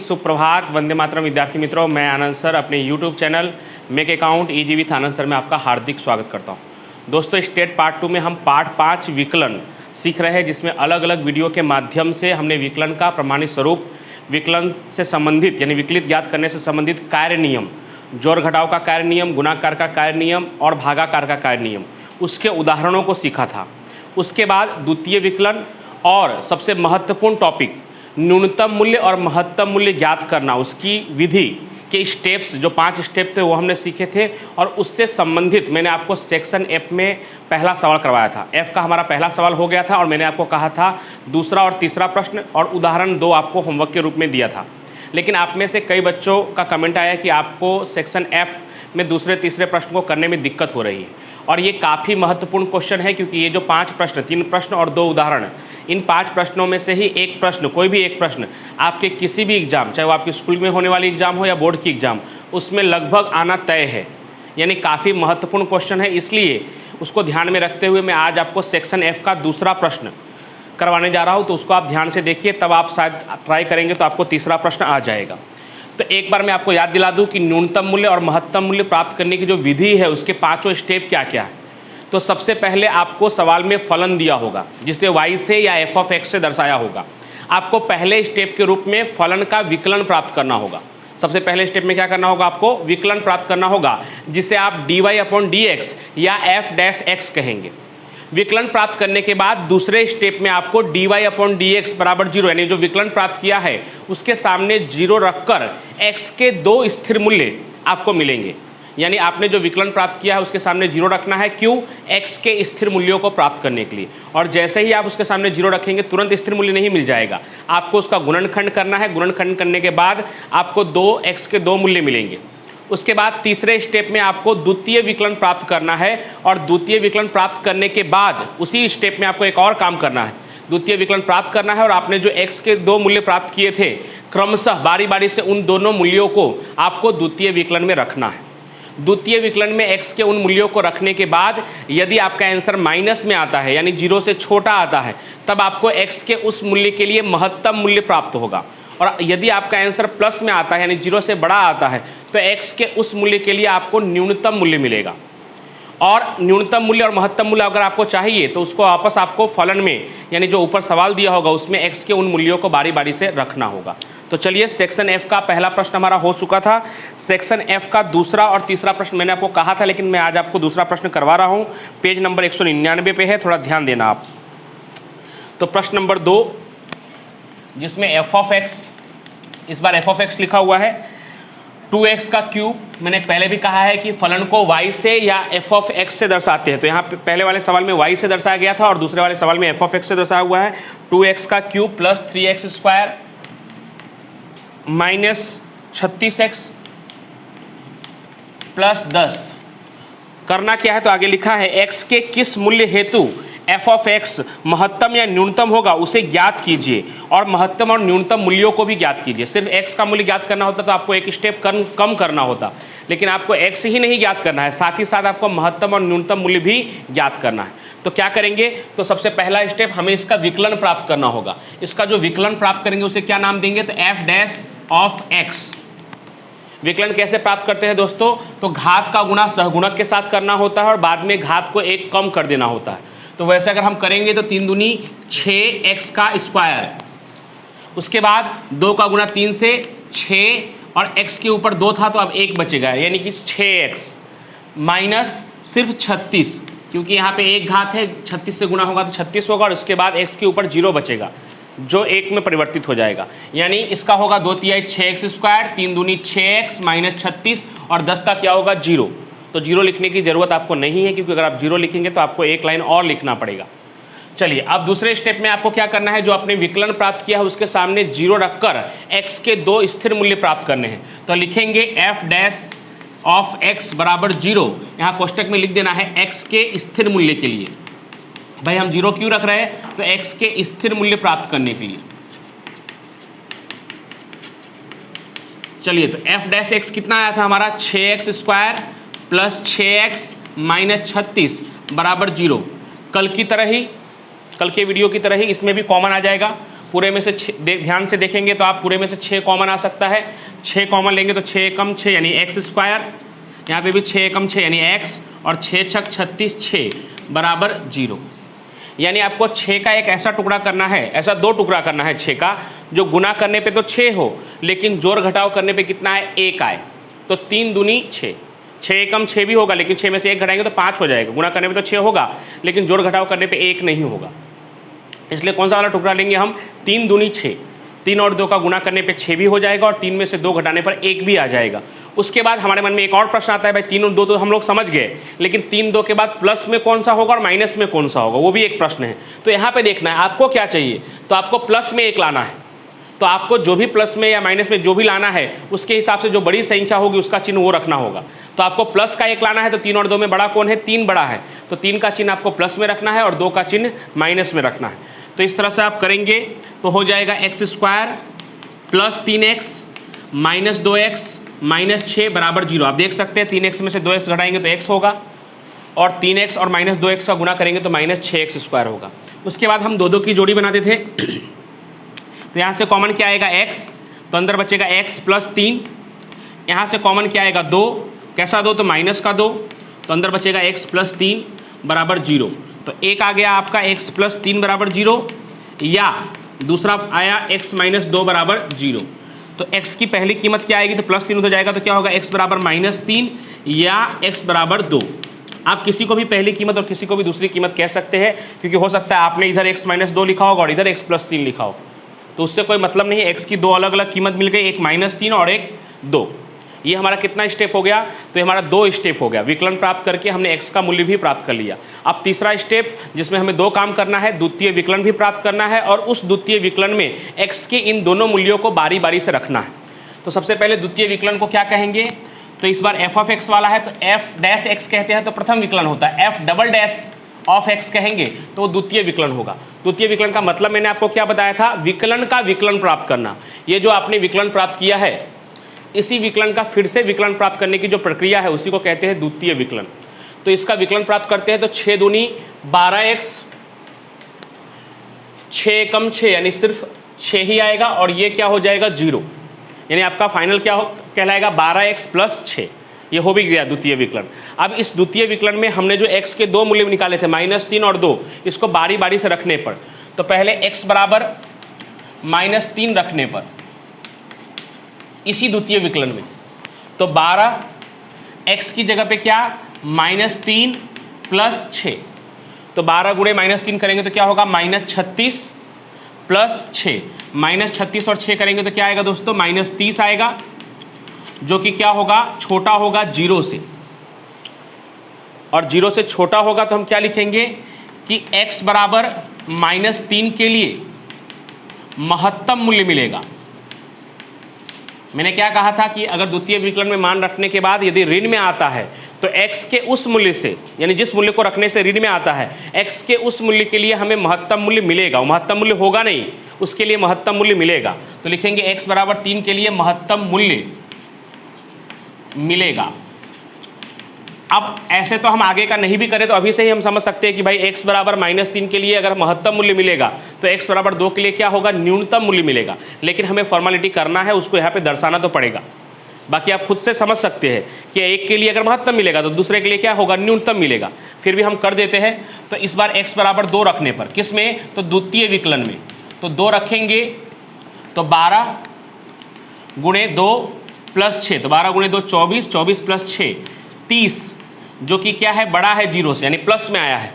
सुप्रभात, वंदे मातरम विद्यार्थी मित्रों। मैं आनंद सर अपने YouTube channel make account easy with Anand sir में आपका हार्दिक स्वागत करता हूं। दोस्तों, स्टेट पार्ट 2 में हम पार्ट 5 विकलन सीख रहे हैं, जिसमें अलग अलग वीडियो के माध्यम से हमने विकलन का प्रमाणित स्वरूप, विकलन से संबंधित यानी विकलित ज्ञात करने से संबंधित कार्य नियम, जोड़ घटाव का कार्य नियम, गुणाकार का कार्य नियम और भागाकार का कार्य नियम, उसके उदाहरणों को सीखा था। उसके बाद द्वितीय विकलन और सबसे महत्वपूर्ण टॉपिक न्यूनतम मूल्य और महत्तम मूल्य ज्ञात करना, उसकी विधि के स्टेप्स, जो 5 स्टेप थे वो हमने सीखे थे। और उससे संबंधित मैंने आपको सेक्शन एफ में पहला सवाल करवाया था। एफ का हमारा पहला सवाल हो गया था और मैंने आपको कहा था दूसरा और तीसरा प्रश्न और उदाहरण 2 आपको होमवर्क के रूप में दिया था। लेकिन आप में से कई बच्चों का कमेंट आया कि आपको सेक्शन एफ में दूसरे तीसरे प्रश्न को करने में दिक्कत हो रही है, और ये काफ़ी महत्वपूर्ण क्वेश्चन है, क्योंकि ये जो 5 प्रश्न, 3 प्रश्न और 2 उदाहरण, इन 5 प्रश्नों में से ही एक प्रश्न, कोई भी एक प्रश्न आपके किसी भी एग्जाम, चाहे वो आपके स्कूल में होने वाली एग्जाम हो या बोर्ड की एग्जाम, उसमें लगभग आना तय है। यानी काफ़ी महत्वपूर्ण क्वेश्चन है, इसलिए उसको ध्यान में रखते हुए मैं आज आपको सेक्शन एफ का दूसरा प्रश्न करवाने जा रहा हूँ। तो उसको आप ध्यान से देखिए, तब आप शायद ट्राई करेंगे तो आपको तीसरा प्रश्न आ जाएगा। तो एक बार मैं आपको याद दिला दूं कि न्यूनतम मूल्य और महत्तम मूल्य प्राप्त करने की जो विधि है, उसके 5 स्टेप क्या क्या है। तो सबसे पहले आपको सवाल में फलन दिया होगा, जिसे y से या f ऑफ x से दर्शाया होगा। आपको पहले स्टेप के रूप में फलन का विकलन प्राप्त करना होगा। सबसे पहले स्टेप में क्या करना होगा, आपको विकलन प्राप्त करना होगा, जिसे आप dy/dx या f' कहेंगे। विकलन प्राप्त करने के बाद दूसरे स्टेप में आपको dy/dx बराबर 0, यानी जो विकलन प्राप्त किया है उसके सामने 0 रखकर x के 2 स्थिर मूल्य आपको मिलेंगे। यानी आपने जो विकलन प्राप्त किया है उसके सामने 0 रखना है। क्यों? x के स्थिर मूल्यों को प्राप्त करने के लिए। और जैसे ही आप उसके सामने 0 रखेंगे, तुरंत स्थिर मूल्य नहीं मिल जाएगा, आपको उसका गुणनखंड करना है। गुणनखंड करने के बाद आपको 2x के 2 मूल्य मिलेंगे। उसके बाद तीसरे स्टेप में आपको द्वितीय विकलन प्राप्त करना है, और द्वितीय विकलन प्राप्त करने के बाद उसी स्टेप में आपको एक और काम करना है। द्वितीय विकलन प्राप्त करना है और आपने जो x के 2 मूल्य प्राप्त किए थे, क्रमशः बारी बारी से उन दोनों मूल्यों को आपको द्वितीय विकलन में रखना है। द्वितीय विकलन में x के उन मूल्यों को रखने के बाद यदि आपका आंसर माइनस में आता है, यानी 0 से छोटा आता है, तब आपको x के उस मूल्य के लिए महत्तम मूल्य प्राप्त होगा। और यदि आपका आंसर प्लस में आता है, यानी 0 से बड़ा आता है, तो x के उस मूल्य के लिए आपको न्यूनतम मूल्य मिलेगा। और न्यूनतम मूल्य और महत्तम मूल्य अगर आपको चाहिए तो उसको वापस आपको फलन में, यानी जो ऊपर सवाल दिया होगा उसमें x के उन मूल्यों को बारी बारी से रखना होगा। तो चलिए, सेक्शन एफ का पहला प्रश्न हमारा हो चुका था। सेक्शन एफ का दूसरा और तीसरा प्रश्न मैंने आपको कहा था, लेकिन मैं आज आपको दूसरा प्रश्न करवा रहा हूँ। पेज नंबर 199 पे है, थोड़ा ध्यान देना आप। तो प्रश्न नंबर 2, जिसमें f ऑफ x, इस बार f ऑफ x लिखा हुआ है 2x का क्यूब। मैंने पहले भी कहा है कि फलन को y से या f ऑफ x से दर्शाते हैं। तो यहाँ पे पहले वाले सवाल में y से दर्शाया गया था और दूसरे वाले सवाल में f ऑफ x से दर्शाया हुआ है। 2x का cube plus 3x square minus 36x plus 10। करना क्या है, तो आगे लिखा है x के किस मूल्य हेतु f ऑफ x महत्तम या न्यूनतम होगा उसे ज्ञात कीजिए, और महत्तम और न्यूनतम मूल्यों को भी ज्ञात कीजिए। सिर्फ x का मूल्य ज्ञात करना होता तो आपको एक स्टेप कम करना होता, लेकिन आपको x ही नहीं ज्ञात करना है, साथ ही साथ आपको महत्तम और न्यूनतम मूल्य भी ज्ञात करना है। तो क्या करेंगे, तो सबसे पहला स्टेप, हमें इसका विकलन प्राप्त करना होगा। इसका जो विकलन प्राप्त करेंगे उसे क्या नाम देंगे, तो f' ऑफ x। विकलन कैसे प्राप्त करते हैं दोस्तों, तो घात का गुणा सहगुणक के साथ करना होता है और बाद में घात को 1 कम कर देना होता है। तो वैसे अगर हम करेंगे तो 3 दूनी 6x का स्क्वायर, उसके बाद 2 का गुणा 3 से 6, और x के ऊपर 2 था तो अब 1 बचेगा, यानी कि 6x माइनस सिर्फ 36, क्योंकि यहाँ पे एक घात है, 36 से गुणा होगा तो 36 होगा, और उसके बाद x के ऊपर 0 बचेगा जो 1 में परिवर्तित हो जाएगा। यानी इसका होगा 2 तिहाई 6x स्क्वायर, 3 दूनी 6x माइनस 36, और 10 का क्या होगा 0। तो 0 लिखने की ज़रूरत आपको नहीं है, क्योंकि अगर आप 0 लिखेंगे तो आपको एक लाइन और लिखना पड़ेगा। चलिए, अब दूसरे स्टेप में आपको क्या करना है, जो आपने विकलन प्राप्त किया है उसके सामने 0 रखकर x के 2 स्थिर मूल्य प्राप्त करने हैं। तो लिखेंगे f' ऑफ x बराबर 0। यहाँ कोष्टक में लिख देना है x के स्थिर मूल्य के लिए। भाई हम 0 क्यों रख रहे हैं, तो x के स्थिर मूल्य प्राप्त करने के लिए। चलिए, तो f' कितना आया था हमारा, 6x square plus 6x minus 36 बराबर 0। कल की तरह ही, कल के वीडियो की तरह ही इसमें भी कॉमन आ जाएगा। पूरे में से ध्यान से देखेंगे तो आप पूरे में से 6 कॉमन आ सकता है। 6 कॉमन लेंगे तो 6 एकम 6 यानी एक्स स्क्वायर, यहाँ पे भी 6 एकम 6 यानी एक्स, और 6 छक 36, 6 बराबर 0। यानी आपको 6 का एक ऐसा टुकड़ा करना है, ऐसा 2 टुकड़ा करना है 6 का, जो गुना करने पे तो 6 हो लेकिन जोड़ घटाव करने पे कितना है, 1 आए। तो 3 दूनी 6, 6 एकम 6 भी होगा लेकिन 6 में से 1 घटाएंगे तो 5 हो जाएगा। गुना करने पे तो 6 होगा लेकिन जोड़ घटाव करने पे 1 नहीं होगा, इसलिए कौन सा वाला टुकड़ा लेंगे हम, 3 दूनी 6। 3 और 2 का गुना करने पे 6 भी हो जाएगा और 3 में से 2 घटाने पर 1 भी आ जाएगा। उसके बाद हमारे मन में एक और प्रश्न आता है, भाई 3 और 2 तो हम लोग समझ गए, लेकिन 3 2 के बाद प्लस में कौन सा होगा और माइनस में कौन सा होगा, वो भी एक प्रश्न है। तो यहाँ पे देखना है आपको क्या चाहिए, तो आपको प्लस में 1 लाना है। तो आपको जो भी प्लस में या माइनस में जो भी लाना है उसके हिसाब से जो बड़ी संख्या होगी उसका चिन्ह वो रखना होगा। तो आपको प्लस का 1 लाना है, तो 3 और 2 में बड़ा कौन है, 3 बड़ा है, तो 3 का चिन्ह आपको प्लस में रखना है और 2 का चिन्ह माइनस में रखना है। तो इस तरह से आप करेंगे तो हो जाएगा x square plus 3x minus 2x minus 6 बराबर 0। आप देख सकते हैं 3x में से 2x घटाएंगे तो x होगा, और 3x और माइनस 2x का गुना करेंगे तो माइनस 6x स्क्वायर होगा। उसके बाद हम 2 की जोड़ी बनाते थे, तो यहाँ से कॉमन क्या आएगा x, तो अंदर बचेगा x प्लस 3। यहाँ से कॉमन क्या आएगा 2, कैसा 2, तो माइनस का 2, तो अंदर बचेगा x प्लस 3 बराबर 0। तो एक आ गया आपका x प्लस 3 बराबर 0, या दूसरा आया x माइनस 2 बराबर 0। तो x की पहली कीमत क्या आएगी, तो प्लस 3 हो जाएगा, तो क्या होगा x बराबर माइनस 3 या x बराबर 2। आप किसी को भी पहली कीमत और किसी को भी दूसरी कीमत कह सकते हैं, क्योंकि हो सकता है आपने इधर x माइनस 2 लिखा होगा और इधर x प्लस 3 लिखा हो, तो उससे कोई मतलब नहीं है। x की 2 अलग अलग कीमत मिल गई, एक माइनस 3 और एक 2। ये हमारा कितना स्टेप हो गया, तो ये हमारा 2 स्टेप हो गया। विकलन प्राप्त करके हमने x का मूल्य भी प्राप्त कर लिया। अब तीसरा स्टेप जिसमें हमें 2 काम करना है, द्वितीय विकलन भी प्राप्त करना है और उस द्वितीय विकलन में x के इन दोनों मूल्यों को बारी बारी से रखना है। तो सबसे पहले द्वितीय विकलन को क्या कहेंगे, तो इस बार f ऑफ x वाला है तो f डैश x कहते हैं, तो प्रथम विकलन होता है। f double dash of x कहेंगे तो वो द्वितीय विकलन होगा। द्वितीय विकलन का मतलब मैंने आपको क्या बताया था, विकलन का विकलन प्राप्त करना। ये जो आपने विकलन प्राप्त किया है, इसी विकलन का फिर से विकलन प्राप्त करने की जो प्रक्रिया है उसी को कहते हैं द्वितीय विकलन। तो इसका विकलन प्राप्त करते हैं तो 6 दूनी 12x, 6 एकम 6 यानी सिर्फ 6 ही आएगा, और ये क्या हो जाएगा 0, यानी आपका फाइनल क्या कहलाएगा 12x प्लस 6। ये हो भी गया द्वितीय विकलन। अब इस द्वितीय विकलन में हमने जो x के 2 मूल्य निकाले थे -3 और 2, इसको बारी बारी से रखने पर, तो पहले x बराबर -3 रखने पर इसी द्वितीय विकलन में, तो 12x की जगह पे क्या -3 प्लस 6, तो 12 गुणे -3 करेंगे तो क्या होगा -36 प्लस 6, -36 और 6 करेंगे तो क्या आएगा दोस्तों -30 आएगा, जो कि क्या होगा छोटा होगा 0 से, और 0 से छोटा होगा तो हम क्या लिखेंगे कि x बराबर -3 के लिए महत्तम मूल्य मिलेगा। मैंने क्या कहा था कि अगर द्वितीय विकलन में मान रखने के बाद यदि ऋण में आता है तो x के उस मूल्य से, यानी जिस मूल्य को रखने से ऋण में आता है, x के उस मूल्य के लिए हमें महत्तम मूल्य मिलेगा। वो महत्तम मूल्य होगा नहीं, उसके लिए महत्तम मूल्य मिलेगा। तो लिखेंगे x बराबर 3 के लिए महत्तम मूल्य मिलेगा। अब ऐसे तो हम आगे का नहीं भी करें तो अभी से ही हम समझ सकते हैं कि भाई x बराबर -3 के लिए अगर महत्तम मूल्य मिलेगा तो x बराबर 2 के लिए क्या होगा, न्यूनतम मूल्य मिलेगा। लेकिन हमें फॉर्मेलिटी करना है, उसको यहाँ पे दर्शाना तो पड़ेगा। बाकी आप खुद से समझ सकते हैं कि एक के लिए अगर महत्तम मिलेगा तो दूसरे के लिए क्या होगा, न्यूनतम मिलेगा। फिर भी हम कर देते हैं। तो इस बार x बराबर 2 रखने पर, किस में, तो द्वितीय विकलन में, तो 2 रखेंगे तो 12 गुणे 2 प्लस 6, तो 12 गुणे 2 24, 24 प्लस 6 30, जो कि क्या है बड़ा है 0 से, यानी प्लस में आया है।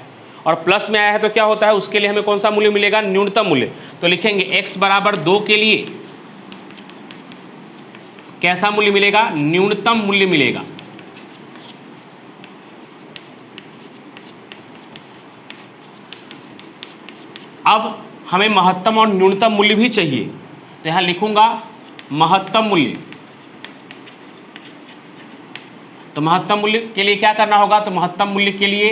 और प्लस में आया है तो क्या होता है, उसके लिए हमें कौन सा मूल्य मिलेगा, न्यूनतम मूल्य। तो लिखेंगे x बराबर 2 के लिए कैसा मूल्य मिलेगा, न्यूनतम मूल्य मिलेगा। अब हमें महत्तम और न्यूनतम मूल्य भी चाहिए, तो यहां लिखूंगा महत्तम मूल्य। तो महत्तम मूल्य के लिए क्या करना होगा, तो महत्तम मूल्य के लिए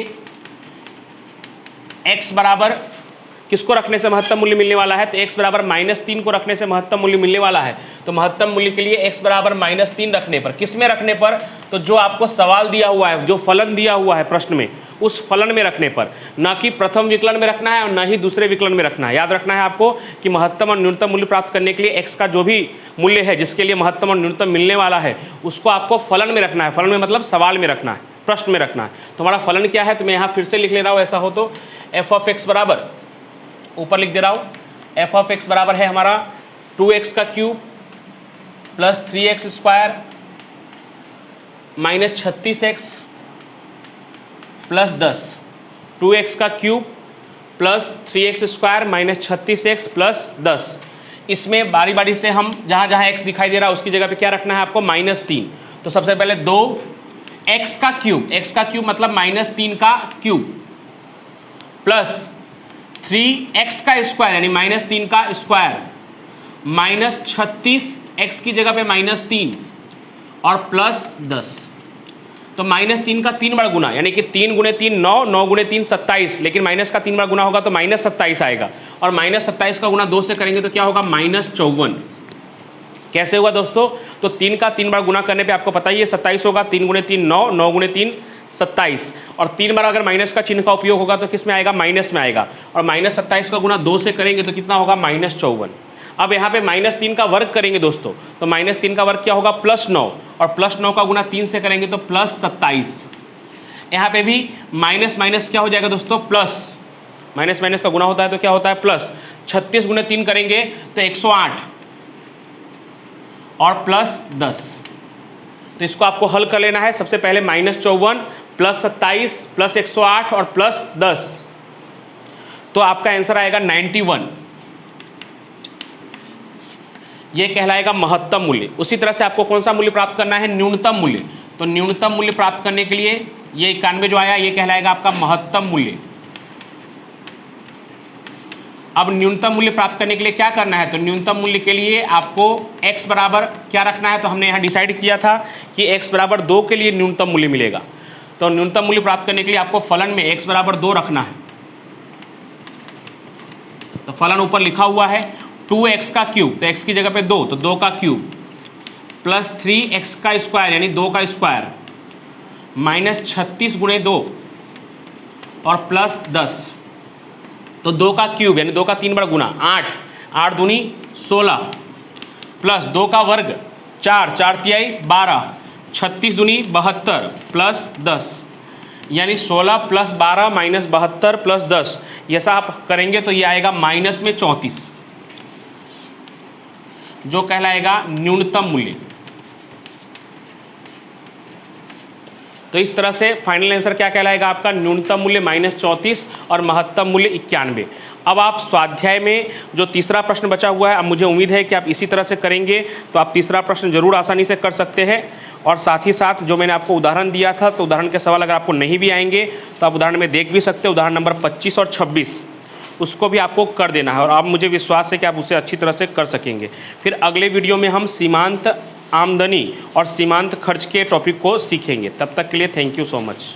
x बराबर किसको रखने से महत्तम मूल्य मिलने वाला है, तो x बराबर -3 को रखने से महत्तम मूल्य मिलने वाला है। तो महत्तम मूल्य के लिए x बराबर -3 रखने पर, किस में रखने पर, तो जो आपको सवाल दिया हुआ है, जो फलन दिया हुआ है प्रश्न में, उस फलन में रखने पर, ना कि प्रथम विकलन में रखना है और ना ही दूसरे विकलन में रखना है। याद रखना है आपको कि महत्तम और न्यूनतम मूल्य प्राप्त करने के लिए x का जो भी मूल्य है, जिसके लिए महत्तम और न्यूनतम मिलने वाला है, उसको आपको फलन में रखना है। फलन में मतलब सवाल में रखना है, प्रश्न में रखना है। तो हमारा फलन क्या है, तो मैं यहाँ फिर से लिख ले रहा हूँ, ऐसा हो तो f ऑफ x बराबर, ऊपर लिख दे रहा हूँ, f ऑफ x बराबर है हमारा 2x का cube plus 3x square minus 36x plus 10, 2x का cube plus 3x square minus 36x plus 10। इसमें बारी बारी से हम जहाँ जहाँ x दिखाई दे रहा है उसकी जगह पे क्या रखना है आपको, -3। तो सबसे पहले 2x का क्यूब मतलब -3 का क्यूब प्लस 3x का स्क्वायर यानी -3 का स्क्वायर माइनस 36x की जगह पे -3 और प्लस 10। तो -3 का 3 बार गुना यानी कि 3 × 3 9, 9 × 3 27, लेकिन माइनस का 3 बार गुना होगा तो -27 आएगा, और -27 का गुना 2 से करेंगे तो क्या होगा, -54। कैसे हुआ दोस्तों, तो 3 का 3 बार गुना करने पे आपको पता ही है 27 होगा, 3 × 3 9, 9 × 3 27, और 3 बार अगर माइनस का चिन्ह का उपयोग होगा तो किस में आएगा, माइनस में आएगा, और -27 का गुना 2 से करेंगे तो कितना होगा, -54। अब यहाँ पे -3 का वर्ग करेंगे दोस्तों, तो -3 का वर्ग क्या होगा, +9, और +9 का गुना 3 से करेंगे तो +27। यहाँ पे भी माइनस माइनस क्या हो जाएगा दोस्तों, प्लस, माइनस माइनस का गुना होता है तो क्या होता है, प्लस। 36 × 3 करेंगे तो 108 और प्लस 10। तो इसको आपको हल कर लेना है। सबसे पहले -54 प्लस 27 प्लस 108 और प्लस 10, तो आपका आंसर आएगा 91। ये कहलाएगा महत्तम मूल्य। उसी तरह से आपको कौन सा मूल्य प्राप्त करना है, न्यूनतम मूल्य। तो न्यूनतम मूल्य प्राप्त करने के लिए ये 91 जो आया ये कहलाएगा आपका महत्तम मूल्य। अब न्यूनतम मूल्य प्राप्त करने के लिए क्या करना है, तो न्यूनतम मूल्य के लिए आपको x बराबर क्या रखना है, तो हमने यहाँ डिसाइड किया था कि x बराबर 2 के लिए न्यूनतम मूल्य मिलेगा। तो न्यूनतम मूल्य प्राप्त करने के लिए आपको फलन में x बराबर 2 रखना है। तो फलन ऊपर लिखा हुआ है 2x का क्यूब, तो x की जगह पे 2, तो 2 का क्यूब प्लस 3x का स्क्वायर यानी 2 का स्क्वायर माइनस 36 × 2 और प्लस 10। तो 2 का क्यूब यानी 2 का 3 बार गुना 8, 8 दूनी 16 प्लस 2 का वर्ग 4, 4 तिहाई 12, 36 दूनी 72 प्लस 10, यानी 16 प्लस 12 माइनस 72 प्लस 10। ऐसा आप करेंगे तो ये आएगा माइनस में 34, जो कहलाएगा न्यूनतम मूल्य। तो इस तरह से फाइनल आंसर क्या कहलाएगा आपका, न्यूनतम मूल्य -34 और महत्तम मूल्य 91। अब आप स्वाध्याय में जो तीसरा प्रश्न बचा हुआ है, अब मुझे उम्मीद है कि आप इसी तरह से करेंगे तो आप तीसरा प्रश्न जरूर आसानी से कर सकते हैं। और साथ ही साथ जो मैंने आपको उदाहरण दिया था, तो उदाहरण के सवाल अगर आपको नहीं भी आएंगे तो आप उदाहरण में देख भी सकते हैं। उदाहरण नंबर 25 और 26 उसको भी आपको कर देना है, और आप मुझे विश्वास है कि आप उसे अच्छी तरह से कर सकेंगे। फिर अगले वीडियो में हम सीमांत आमदनी और सीमांत खर्च के टॉपिक को सीखेंगे। तब तक के लिए थैंक यू सो मच।